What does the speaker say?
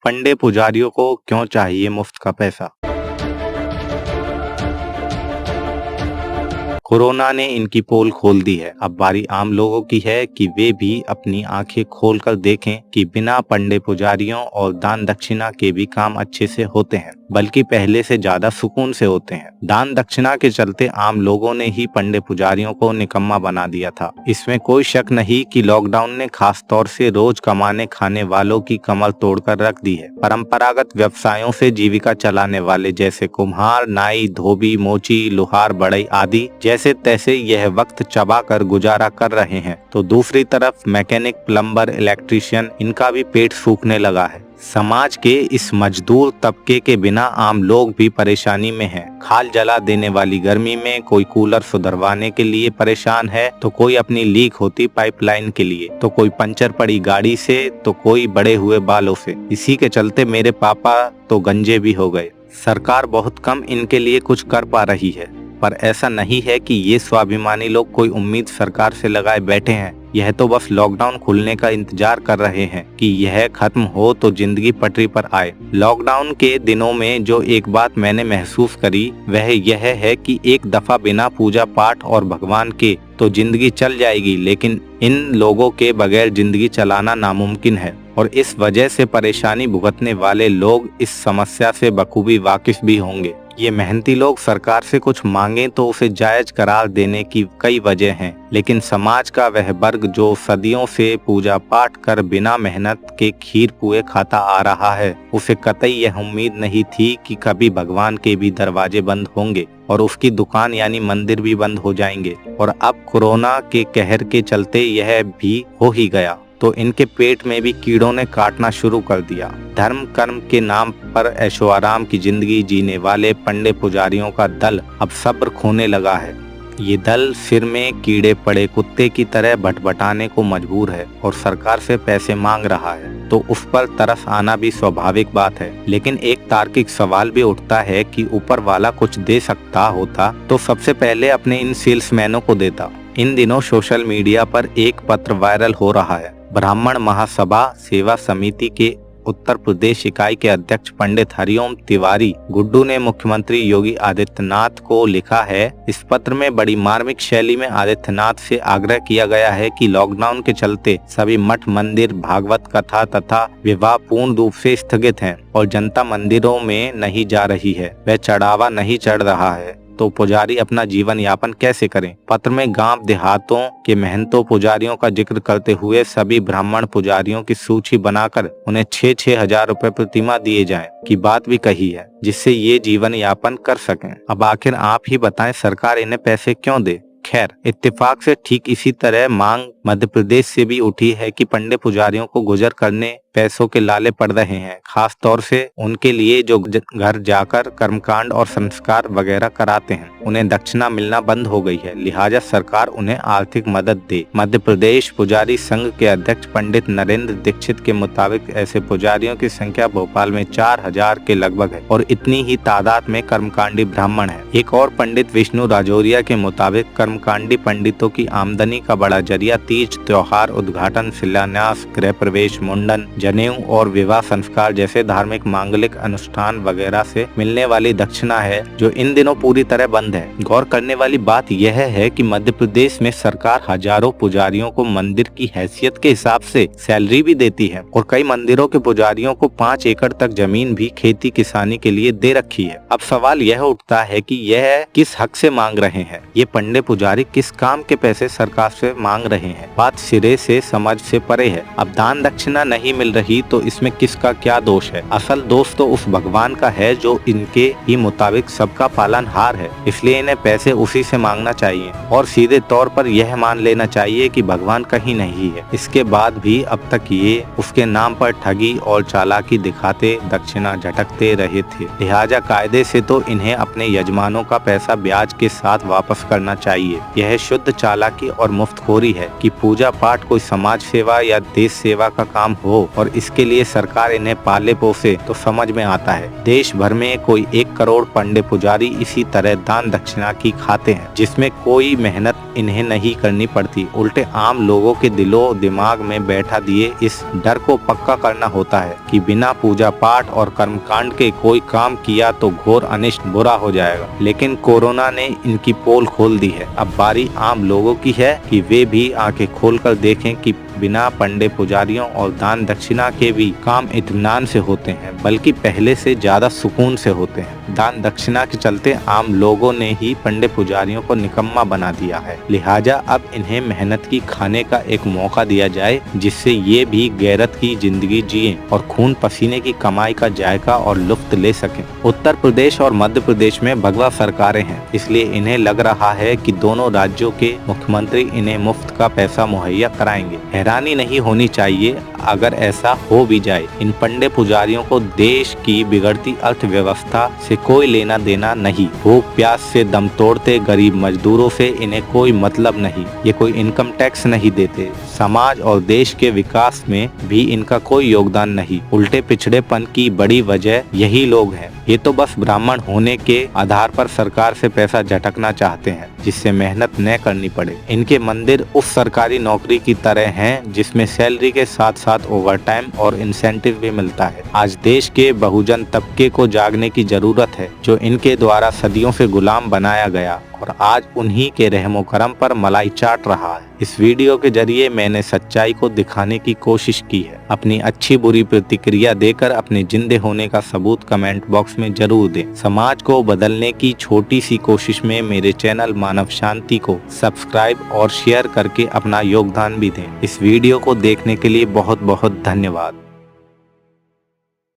पंडे पुजारियों को क्यों चाहिए मुफ्त का पैसा? कोरोना ने इनकी पोल खोल दी है। अब बारी आम लोगों की है कि वे भी अपनी आंखें खोलकर देखें कि बिना पंडे पुजारियों और दान दक्षिणा के भी काम अच्छे से होते हैं, बल्कि पहले से ज्यादा सुकून से होते हैं। दान दक्षिणा के चलते आम लोगों ने ही पंडे पुजारियों को निकम्मा बना दिया था। इसमें कोई शक नहीं कि लॉकडाउन ने खास तौर से रोज कमाने खाने वालों की कमर तोड़कर रख दी है। परंपरागत व्यवसायों से जीविका चलाने वाले जैसे कुम्हार, नाई, धोबी, मोची, लोहार, बढ़ई आदि जैसे तैसे यह वक्त चबा कर गुजारा कर रहे हैं, तो दूसरी तरफ मैकेनिक, प्लम्बर, इलेक्ट्रीशियन, इनका भी पेट सूखने लगा है। समाज के इस मजदूर तबके के बिना आम लोग भी परेशानी में हैं। खाल जला देने वाली गर्मी में कोई कूलर सुधरवाने के लिए परेशान है, तो कोई अपनी लीक होती पाइपलाइन के लिए, तो कोई पंचर पड़ी गाड़ी से, तो कोई बड़े हुए बालों से। इसी के चलते मेरे पापा तो गंजे भी हो गए। सरकार बहुत कम इनके लिए कुछ कर पा रही है, पर ऐसा नहीं है कि ये स्वाभिमानी लोग कोई उम्मीद सरकार से लगाए बैठे हैं। यह तो बस लॉकडाउन खुलने का इंतजार कर रहे हैं कि यह खत्म हो तो जिंदगी पटरी पर आए। लॉकडाउन के दिनों में जो एक बात मैंने महसूस करी वह यह है कि एक दफा बिना पूजा पाठ और भगवान के तो जिंदगी चल जाएगी, लेकिन इन लोगों के बगैर जिंदगी चलाना नामुमकिन है। और इस वजह से परेशानी भुगतने वाले लोग इस समस्या से बखूबी वाकिफ भी होंगे। ये मेहनती लोग सरकार से कुछ मांगे तो उसे जायज करार देने की कई वजह हैं, लेकिन समाज का वह वर्ग जो सदियों से पूजा पाठ कर बिना मेहनत के खीर पुए खाता आ रहा है, उसे कतई यह उम्मीद नहीं थी कि कभी भगवान के भी दरवाजे बंद होंगे और उसकी दुकान यानी मंदिर भी बंद हो जाएंगे। और अब कोरोना के कहर के चलते यह भी हो ही गया, तो इनके पेट में भी कीड़ों ने काटना शुरू कर दिया। धर्म कर्म के नाम पर ऐशो आराम की जिंदगी जीने वाले पंडे पुजारियों का दल अब सब्र खोने लगा है। ये दल सिर में कीड़े पड़े कुत्ते की तरह भटभटाने को मजबूर है और सरकार से पैसे मांग रहा है, तो उस पर तरस आना भी स्वाभाविक बात है। लेकिन एक तार्किक सवाल भी उठता है कि ऊपर वाला कुछ दे सकता होता तो सबसे पहले अपने इन सेल्समैनों को देता। इन दिनों सोशल मीडिया पर एक पत्र वायरल हो रहा है। ब्राह्मण महासभा सेवा समिति के उत्तर प्रदेश इकाई के अध्यक्ष पंडित हरिओम तिवारी गुड्डू ने मुख्यमंत्री योगी आदित्यनाथ को लिखा है। इस पत्र में बड़ी मार्मिक शैली में आदित्यनाथ से आग्रह किया गया है कि लॉकडाउन के चलते सभी मठ, मंदिर, भागवत कथा तथा विवाह पूर्ण रूप से स्थगित हैं और जनता मंदिरों में नहीं जा रही है, वह चढ़ावा नहीं चढ़ रहा है, तो पुजारी अपना जीवन यापन कैसे करें। पत्र में गांव देहातों के महंतों पुजारियों का जिक्र करते हुए सभी ब्राह्मण पुजारियों की सूची बनाकर उन्हें 6-6 हजार रुपए प्रतिमाह दिए जाएं की बात भी कही है, जिससे ये जीवन यापन कर सकें। अब आखिर आप ही बताएं, सरकार इन्हें पैसे क्यों दे। खैर, इत्तेफाक से ठीक इसी तरह मांग मध्य प्रदेश से भी उठी है कि पंडे पुजारियों को गुजर करने पैसों के लाले पड़ रहे हैं, खास तौर से उनके लिए जो घर जाकर कर्मकांड और संस्कार वगैरह कराते हैं। उन्हें दक्षिणा मिलना बंद हो गई है, लिहाजा सरकार उन्हें आर्थिक मदद दे। मध्य प्रदेश पुजारी संघ के अध्यक्ष पंडित नरेंद्र दीक्षित के मुताबिक ऐसे पुजारियों की संख्या भोपाल में 4000 के लगभग है और इतनी ही तादाद में कर्मकांडी ब्राह्मण है। एक और पंडित विष्णु राजौरिया के मुताबिक कर्मकांडी पंडितों की आमदनी का बड़ा जरिया तीज त्योहार, उद्घाटन, शिलान्यास, गृह प्रवेश, मुंडन, जनेऊ और विवाह संस्कार जैसे धार्मिक मांगलिक अनुष्ठान वगैरह से मिलने वाली दक्षिणा है, जो इन दिनों पूरी तरह बंद है। गौर करने वाली बात यह है कि मध्य प्रदेश में सरकार हजारों पुजारियों को मंदिर की हैसियत के हिसाब से सैलरी भी देती है और कई मंदिरों के पुजारियों को 5 एकड़ तक जमीन भी खेती किसानी के लिए दे रखी है। अब सवाल यह उठता है कि यह किस हक से मांग रहे हैं, ये पंडे पुजारी किस काम के पैसे सरकार से मांग रहे हैं। बात सिरे से समझ से परे है। अब दान दक्षिणा नहीं मिल रही तो इसमें किसका क्या दोष है। असल दोष तो उस भगवान का है जो इनके ही मुताबिक सबका पालनहार है, इसलिए इन्हें पैसे उसी से मांगना चाहिए और सीधे तौर पर यह मान लेना चाहिए कि भगवान कहीं नहीं है। इसके बाद भी अब तक ये उसके नाम पर ठगी और चालाकी दिखाते दक्षिणा झटकते रहे थे, लिहाजा कायदे से तो इन्हें अपने यजमानों का पैसा ब्याज के साथ वापस करना चाहिए। यह शुद्ध चालाकी और मुफ्तखोरी है कि पूजा पाठ कोई समाज सेवा या देश सेवा का काम हो और और इसके लिए सरकार इन्हें पाले पोसे तो समझ में आता है। देश भर में कोई 1 करोड़ पंडे पुजारी इसी तरह दान दक्षिणा की खाते हैं, जिसमें कोई मेहनत इन्हें नहीं करनी पड़ती। उल्टे आम लोगों के दिलो दिमाग में बैठा दिए इस डर को पक्का करना होता है कि बिना पूजा पाठ और कर्मकांड के कोई काम किया तो घोर अनिष्ट बुरा हो जाएगा। लेकिन कोरोना ने इनकी पोल खोल दी है। अब बारी आम लोगों की है कि वे भी आंखें खोलकर देखें कि बिना पंडे पुजारियों और दान दक्षिणा के भी काम इत्मीनान से होते हैं, बल्कि पहले से ज्यादा सुकून से होते हैं। दान दक्षिणा के चलते आम लोगों ने ही पंडे पुजारियों को निकम्मा बना दिया है। लिहाजा अब इन्हें मेहनत की खाने का एक मौका दिया जाए, जिससे ये भी गैरत की जिंदगी जिए और खून पसीने की कमाई का जायका और लुत्फ ले सकें। उत्तर प्रदेश और मध्य प्रदेश में भगवा सरकारें हैं, इसलिए इन्हें लग रहा है कि दोनों राज्यों के मुख्यमंत्री इन्हें मुफ्त का पैसा मुहैया कराएंगे। हैरानी नहीं होनी चाहिए अगर ऐसा हो भी जाए। इन पंडे पुजारियों को देश की बिगड़ती अर्थव्यवस्था से कोई लेना देना नहीं। भूख प्यास से दम तोड़ते गरीब मजदूरों से इन्हें कोई मतलब नहीं। ये कोई इनकम टैक्स नहीं देते। समाज और देश के विकास में भी इनका कोई योगदान नहीं। उल्टे पिछड़ेपन की बड़ी वजह यही लोग हैं। ये तो बस ब्राह्मण होने के आधार पर सरकार से पैसा झटकना चाहते हैं, जिससे मेहनत न करनी पड़े। इनके मंदिर उस सरकारी नौकरी की तरह हैं जिसमें सैलरी के साथ साथ ओवरटाइम और इंसेंटिव भी मिलता है। आज देश के बहुजन तबके को जागने की जरूरत है, जो इनके द्वारा सदियों से गुलाम बनाया गया और आज उन्हीं के रहमो करम पर मलाई चाट रहा है। इस वीडियो के जरिए मैंने सच्चाई को दिखाने की कोशिश की है। अपनी अच्छी बुरी प्रतिक्रिया देकर अपने जिंदे होने का सबूत कमेंट बॉक्स में जरूर दें। समाज को बदलने की छोटी सी कोशिश में मेरे चैनल मानव शांति को सब्सक्राइब और शेयर करके अपना योगदान भी दें। इस वीडियो को देखने के लिए बहुत बहुत धन्यवाद।